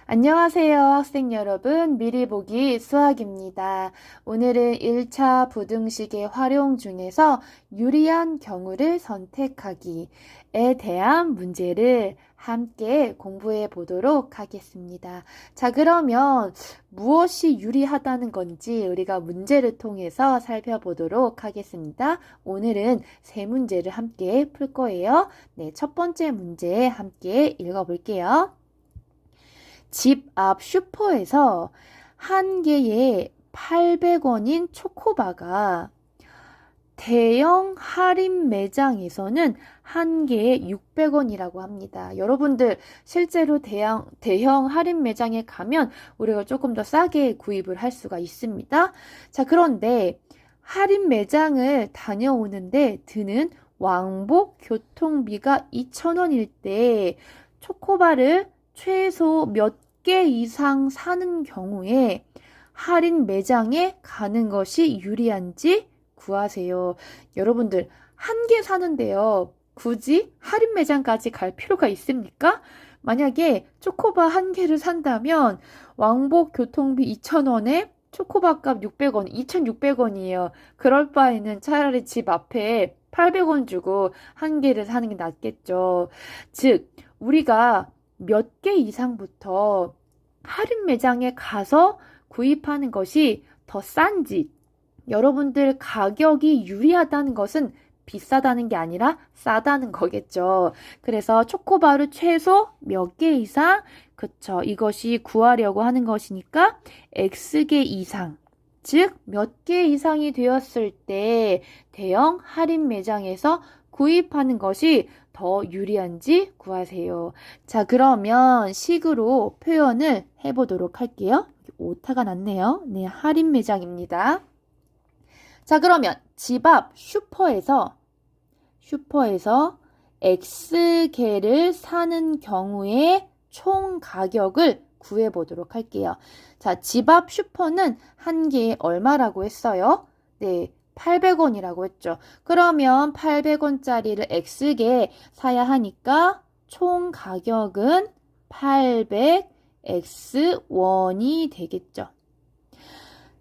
안녕하세요, 학생 여러분. 미리 보기 수학입니다. 오늘은 1차 부등식의 활용 중에서 유리한 경우를 선택하기에 대한 문제를 함께 공부해 보도록 하겠습니다. 자, 그러면 무엇이 유리하다는 건지 우리가 문제를 통해서 살펴보도록 하겠습니다. 오늘은 세 문제를 함께 풀 거예요. 네, 첫 번째 문제 함께 읽어볼게요. 집 앞 슈퍼에서 한 개에 800원인 초코바가 대형 할인 매장에서는 한 개에 600원이라고 합니다. 여러분들 실제로 대형 할인 매장에 가면 우리가 조금 더 싸게 구입을 할 수가 있습니다. 자, 그런데 할인 매장을 다녀오는데 드는 왕복 교통비가 2,000원일 때 초코바를 최소 몇 개 이상 사는 경우에 할인 매장에 가는 것이 유리한지 구하세요. 여러분들 한 개 사는데요. 굳이 할인 매장까지 갈 필요가 있습니까? 만약에 초코바 한 개를 산다면 왕복 교통비 2,000원에 초코바 값 600원, 2,600원이에요. 그럴 바에는 차라리 집 앞에 800원 주고 한 개를 사는 게 낫겠죠. 즉, 우리가 몇 개 이상부터 할인 매장에 가서 구입하는 것이 더 싼지, 여러분들 가격이 유리하다는 것은 비싸다는 게 아니라 싸다는 거겠죠. 그래서 초코바를 최소 몇 개 이상, 그쵸, 이것이 구하려고 하는 것이니까 X개 이상, 즉 몇 개 이상이 되었을 때 대형 할인 매장에서 구입하는 것이 더 유리한지 구하세요. 자, 그러면 식으로 표현을 해보도록 할게요. 오타가 났네요. 네, 할인 매장입니다. 자, 그러면 집 앞 슈퍼에서 X개를 사는 경우에 총 가격을 구해보도록 할게요. 자, 집 앞 슈퍼는 한 개에 얼마라고 했어요? 네, 800원이라고 했죠. 그러면 800원짜리를 X개 사야 하니까 총 가격은 800X원이 되겠죠.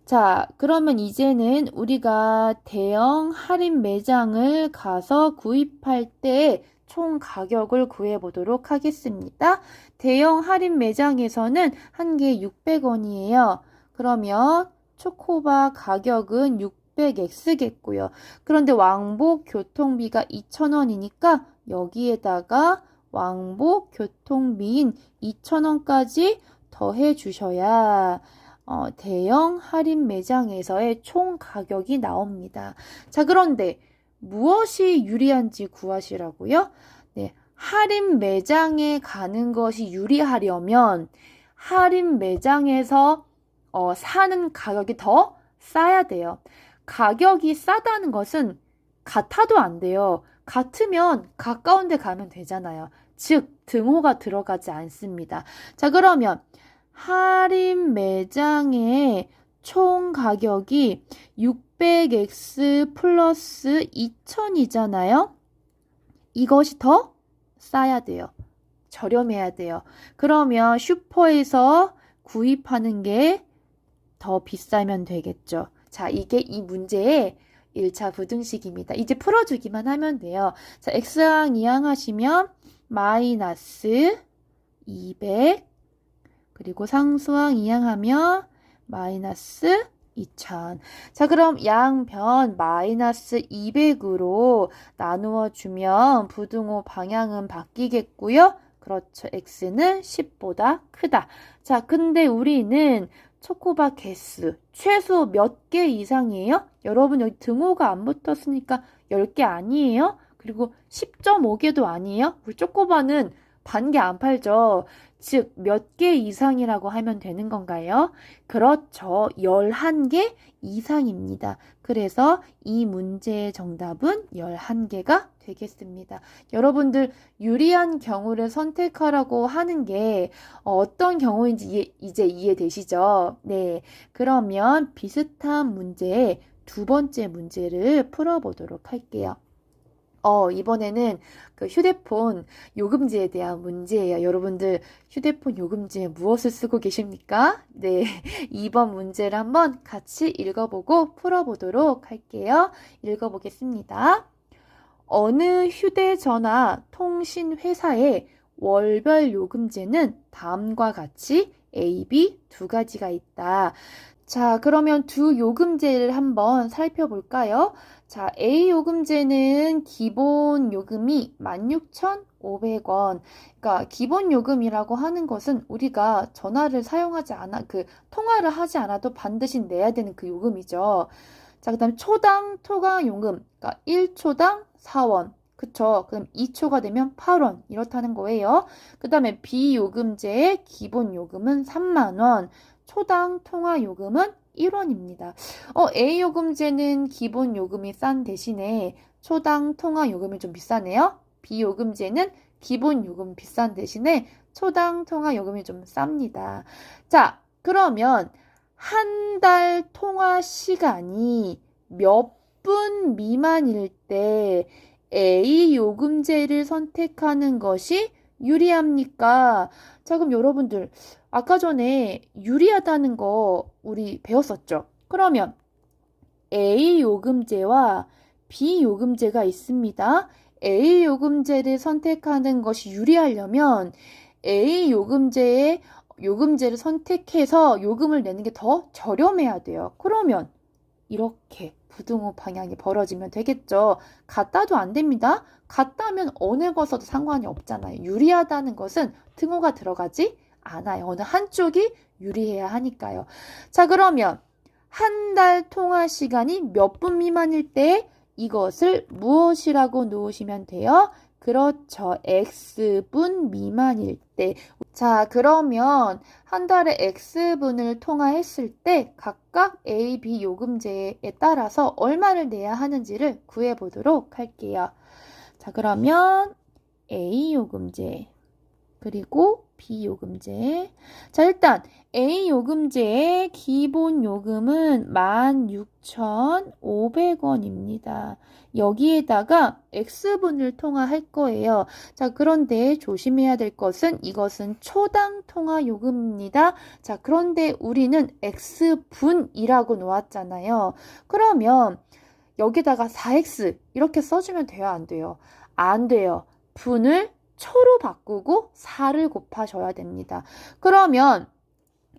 자, 그러면 이제는 우리가 대형 할인 매장을 가서 구입할 때 총 가격을 구해보도록 하겠습니다. 대형 할인 매장에서는 한 개에 600원이에요. 그러면 초코바 가격은 600X겠고요. 그런데 왕복 교통비가 2,000원이니까 여기에다가 왕복 교통비인 2,000원까지 더해 주셔야 대형 할인 매장에서의 총 가격이 나옵니다. 자, 그런데 무엇이 유리한지 구하시라고요? 네, 할인 매장에 가는 것이 유리하려면 할인 매장에서 사는 가격이 더 싸야 돼요. 가격이 싸다는 것은 같아도 안 돼요. 같으면 가까운 데 가면 되잖아요. 즉, 등호가 들어가지 않습니다. 자, 그러면 할인 매장의 총 가격이 600X 플러스 2,000이잖아요. 이것이 더 싸야 돼요. 저렴해야 돼요. 그러면 슈퍼에서 구입하는 게 더 비싸면 되겠죠. 자, 이게 이 문제의 1차 부등식입니다. 이제 풀어주기만 하면 돼요. 자, X항, E항 하시면 마이너스 200, 그리고 상수항, E항 하면 마이너스 2,000. 자, 그럼 양변 마이너스 200으로 나누어 주면 부등호 방향은 바뀌겠고요. 그렇죠. X는 10보다 크다. 자, 근데 우리는 초코바 개수 최소 몇 개 이상이에요? 여러분 여기 등호가 안 붙었으니까 10개 아니에요? 그리고 10.5개도 아니에요? 우리 초코바는 반 개 안 팔죠. 즉 몇 개 이상이라고 하면 되는 건가요? 그렇죠. 11개 이상입니다. 그래서 이 문제의 정답은 11개가 되겠습니다. 여러분들 유리한 경우를 선택하라고 하는 게 어떤 경우인지 이제 이해되시죠? 네, 그러면 비슷한 문제의 두 번째 문제를 풀어보도록 할게요. 이번에는 그 휴대폰 요금제에 대한 문제예요. 여러분들 휴대폰 요금제에 무엇을 쓰고 계십니까? 네, 2번 문제를 한번 같이 읽어보고 풀어보도록 할게요. 읽어보겠습니다. 어느 휴대전화 통신회사의 월별 요금제는 다음과 같이 A, B 두 가지가 있다. 자, 그러면 두 요금제를 한번 살펴볼까요? 자, A 요금제는 기본 요금이 16,500원. 그러니까 기본 요금이라고 하는 것은 우리가 전화를 사용하지 않아, 통화를 하지 않아도 반드시 내야 되는 그 요금이죠. 자, 그 다음에 초당 통화 요금. 그러니까 1초당 4원. 그쵸? 그럼 2초가 되면 8원. 이렇다는 거예요. 그 다음에 B 요금제의 기본 요금은 3만 원. 초당 통화 요금은 1원입니다. A 요금제는 기본 요금이 싼 대신에 초당 통화 요금이 좀 비싸네요. B 요금제는 기본 요금 비싼 대신에 초당 통화 요금이 좀 쌉니다. 자, 그러면 한 달 통화 시간이 몇 분 미만일 때 A 요금제를 선택하는 것이 유리합니까? 자, 그럼 여러분들 아까 전에 유리하다는 거 우리 배웠었죠? 그러면 A 요금제와 B 요금제가 있습니다. A 요금제를 선택하는 것이 유리하려면 A 요금제를 선택해서 요금을 내는 게 더 저렴해야 돼요. 그러면 이렇게 부등호 방향이 벌어지면 되겠죠. 같다도 안 됩니다. 같다면 어느 거 써도 상관이 없잖아요. 유리하다는 것은 등호가 들어가지 않아요. 어느 한쪽이 유리해야 하니까요. 자, 그러면 한 달 통화 시간이 몇 분 미만일 때 이것을 무엇이라고 놓으시면 돼요? 그렇죠. X분 미만일 때. 자, 그러면 한 달에 X분을 통화했을 때 각각 A, B 요금제에 따라서 얼마를 내야 하는지를 구해보도록 할게요. 자, 그러면 A 요금제 그리고 B 요금제. 자, 일단 A 요금제의 기본 요금은 16,500원입니다. 여기에다가 X분을 통화할 거예요. 자, 그런데 조심해야 될 것은 이것은 초당 통화 요금입니다. 자, 그런데 우리는 X분이라고 놓았잖아요. 그러면 여기다가 4X 이렇게 써주면 돼요? 안 돼요? 안 돼요. 분을 초로 바꾸고 4를 곱하셔야 됩니다. 그러면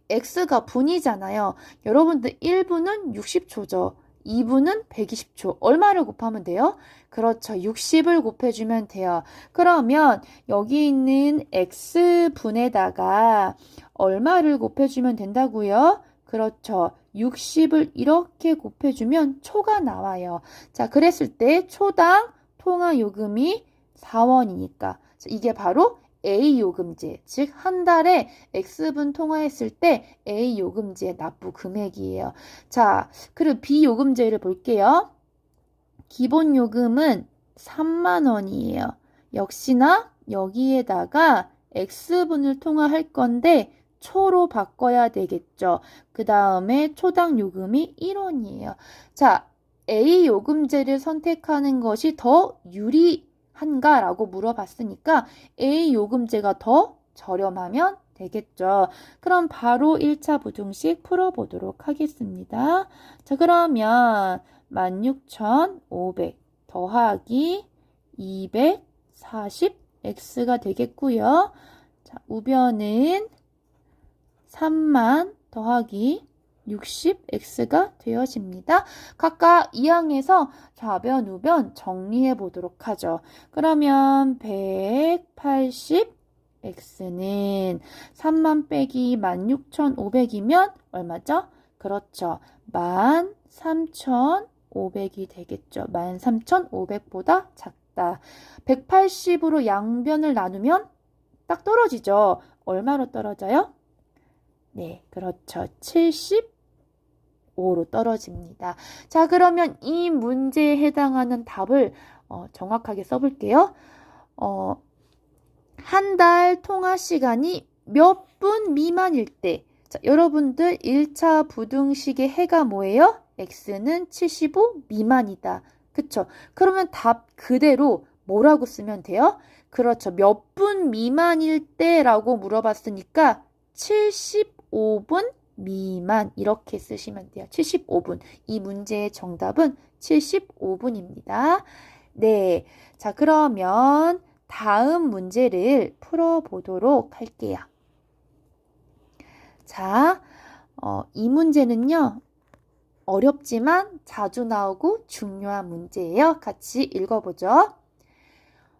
X가 분이잖아요. 여러분들 1분은 60초죠. 2분은 120초. 얼마를 곱하면 돼요? 그렇죠. 60을 곱해주면 돼요. 그러면 여기 있는 X분에다가 얼마를 곱해주면 된다고요? 그렇죠. 60을 이렇게 곱해주면 초가 나와요. 자, 그랬을 때 초당 통화 요금이 4원이니까 이게 바로 A 요금제, 즉 한 달에 X분 통화했을 때 A 요금제의 납부 금액이에요. 자, 그리고 B 요금제를 볼게요. 기본 요금은 3만 원이에요. 역시나 여기에다가 X분을 통화할 건데 초로 바꿔야 되겠죠. 그 다음에 초당 요금이 1원이에요. 자, A 요금제를 선택하는 것이 더 유리한가라고 물어봤으니까 A 요금제가 더 저렴하면 되겠죠. 그럼 바로 1차 부등식 풀어보도록 하겠습니다. 자, 그러면 16,500 더하기 240x가 되겠고요. 자, 우변은 3만 더하기 60x가 되어집니다. 각각 이항에서 좌변, 우변 정리해 보도록 하죠. 그러면 180x는 3만 빼기 16,500이면 얼마죠? 그렇죠. 13,500이 되겠죠. 13,500보다 작다. 180으로 양변을 나누면 딱 떨어지죠. 얼마로 떨어져요? 네, 그렇죠. 75로 떨어집니다. 자, 그러면 이 문제에 해당하는 답을 정확하게 써볼게요. 한 달 통화 시간이 몇 분 미만일 때, 자, 여러분들 1차 부등식의 해가 뭐예요? X는 75 미만이다. 그쵸? 그러면 답 그대로 뭐라고 쓰면 돼요? 그렇죠. 몇 분 미만일 때라고 물어봤으니까 75분 미만 이렇게 쓰시면 돼요. 75분. 이 문제의 정답은 75분입니다. 네. 자, 그러면 다음 문제를 풀어보도록 할게요. 자, 이 문제는요. 어렵지만 자주 나오고 중요한 문제예요. 같이 읽어보죠.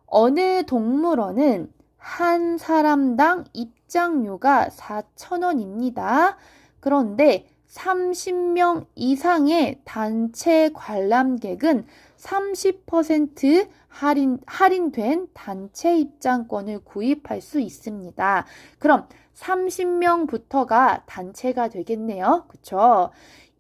어느 동물원은 한 사람당 입장료가 4,000원입니다. 그런데 30명 이상의 단체 관람객은 30% 할인된 단체 입장권을 구입할 수 있습니다. 그럼 30명부터가 단체가 되겠네요. 그쵸?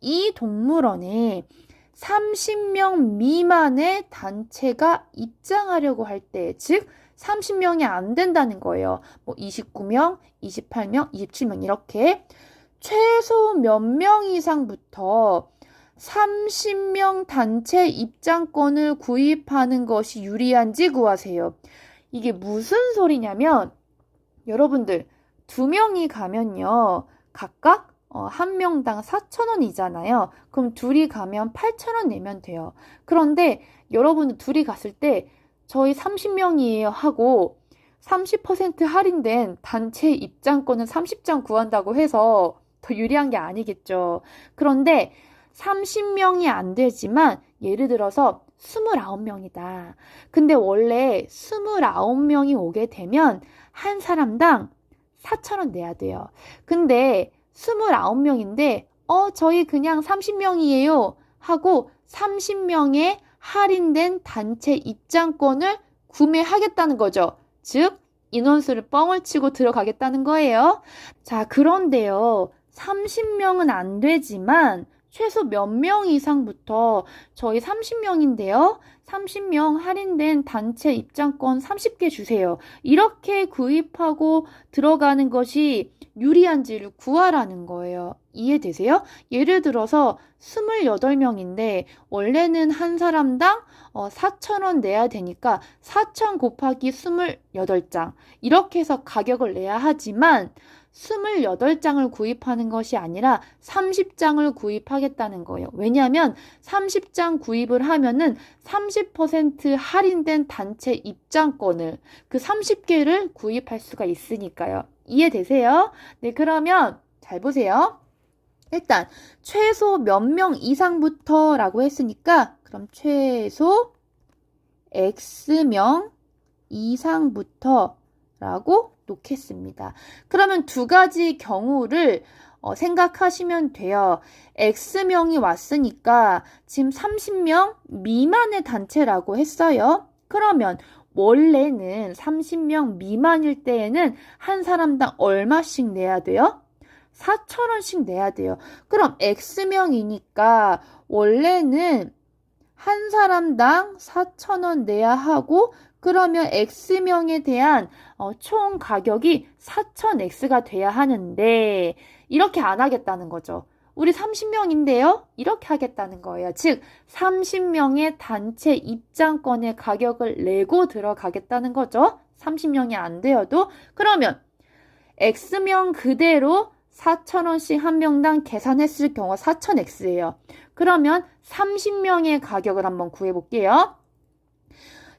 이 동물원에 30명 미만의 단체가 입장하려고 할 때, 즉 30명이 안 된다는 거예요. 뭐 29명, 28명, 27명 이렇게 최소 몇 명 이상부터 30명 단체 입장권을 구입하는 것이 유리한지 구하세요. 이게 무슨 소리냐면 여러분들 2명이 가면요. 각각 한 명당 4,000원이잖아요. 그럼 둘이 가면 8,000원 내면 돼요. 그런데 여러분들 둘이 갔을 때 저희 30명이에요 하고 30% 할인된 단체 입장권은 30장 구한다고 해서 더 유리한 게 아니겠죠. 그런데 30명이 안 되지만 예를 들어서 29명이다. 근데 원래 29명이 오게 되면 한 사람당 4,000원 내야 돼요. 근데 29명인데 저희 그냥 30명이에요 하고 30명의 할인된 단체 입장권을 구매하겠다는 거죠. 즉 인원수를 뻥을 치고 들어가겠다는 거예요. 자, 그런데요. 30명은 안 되지만 최소 몇 명 이상부터 저희 30명인데요. 30명 할인된 단체 입장권 30개 주세요. 이렇게 구입하고 들어가는 것이 유리한지를 구하라는 거예요. 이해되세요? 예를 들어서 28명인데 원래는 한 사람당 4,000원 내야 되니까 4,000 곱하기 28장 이렇게 해서 가격을 내야 하지만 28장을 구입하는 것이 아니라 30장을 구입하겠다는 거예요. 왜냐하면 30장 구입을 하면은 30% 할인된 단체 입장권을 그 30개를 구입할 수가 있으니까요. 이해되세요? 네, 그러면 잘 보세요. 일단 최소 몇 명 이상부터 라고 했으니까 그럼 최소 X명 이상부터 라고 놓겠습니다. 그러면 두 가지 경우를 생각하시면 돼요. X명이 왔으니까 지금 30명 미만의 단체라고 했어요. 그러면 원래는 30명 미만일 때에는 한 사람당 얼마씩 내야 돼요? 4,000원씩 내야 돼요. 그럼 X명이니까 원래는 한 사람당 4,000원 내야 하고 그러면 X명에 대한 총 가격이 4,000X가 돼야 하는데 이렇게 안 하겠다는 거죠. 우리 30명인데요? 이렇게 하겠다는 거예요. 즉 30명의 단체 입장권의 가격을 내고 들어가겠다는 거죠. 30명이 안 되어도. 그러면 X명 그대로 4,000원씩 한 명당 계산했을 경우 4,000X예요. 그러면 30명의 가격을 한번 구해볼게요.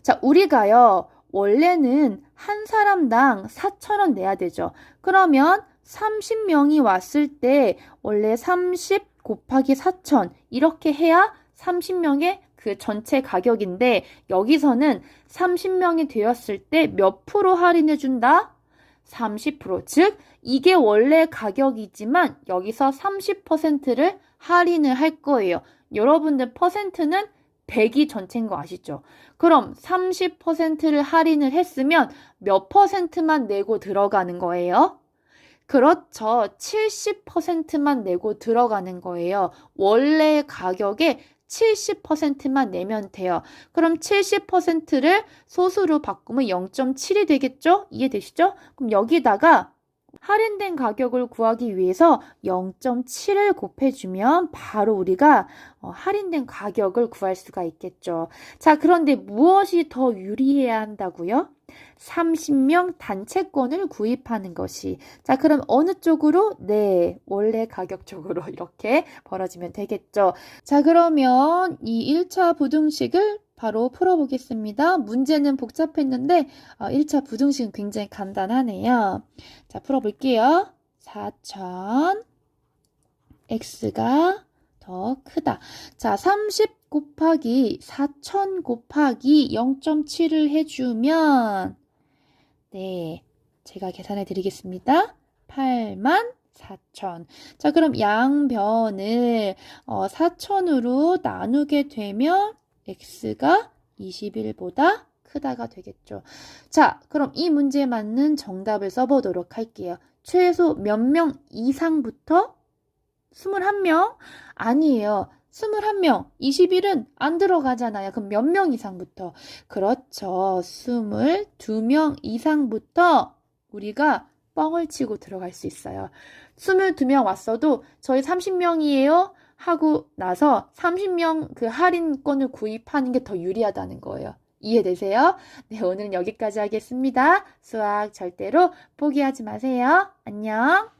자, 우리가요, 원래는 한 사람당 4,000원 내야 되죠. 그러면 30명이 왔을 때 원래 30 곱하기 4,000 이렇게 해야 30명의 그 전체 가격인데 여기서는 30명이 되었을 때 몇 프로 할인해 준다? 30%. 즉 이게 원래 가격이지만 여기서 30%를 할인을 할 거예요. 여러분들 퍼센트는 100이 전체인 거 아시죠? 그럼 30%를 할인을 했으면 몇 퍼센트만 내고 들어가는 거예요? 그렇죠. 70%만 내고 들어가는 거예요. 원래 가격의 70%만 내면 돼요. 그럼 70%를 소수로 바꾸면 0.7이 되겠죠? 이해되시죠? 그럼 여기다가 할인된 가격을 구하기 위해서 0.7을 곱해주면 바로 우리가 할인된 가격을 구할 수가 있겠죠. 자, 그런데 무엇이 더 유리해야 한다고요? 30명 단체권을 구입하는 것이. 자, 그럼 어느 쪽으로? 네, 원래 가격 쪽으로 이렇게 벌어지면 되겠죠. 자, 그러면 이 1차 부등식을 바로 풀어보겠습니다. 문제는 복잡했는데 1차 부등식은 굉장히 간단하네요. 자, 풀어볼게요. 4,000 x가 더 크다. 자, 30 곱하기 4,000 곱하기 0.7을 해주면 네, 제가 계산해 드리겠습니다. 84,000. 자, 그럼 양변을 4,000으로 나누게 되면 x가 21보다 크다가 되겠죠. 자, 그럼 이 문제에 맞는 정답을 써보도록 할게요. 최소 몇 명 이상부터? 21명? 아니에요. 21명. 21은 안 들어가잖아요. 그럼 몇 명 이상부터? 그렇죠. 22명 이상부터 우리가 뻥을 치고 들어갈 수 있어요. 22명 왔어도 저희 30명이에요 하고 나서 30명 그 할인권을 구입하는 게 더 유리하다는 거예요. 이해되세요? 네, 오늘은 여기까지 하겠습니다. 수학 절대로 포기하지 마세요. 안녕.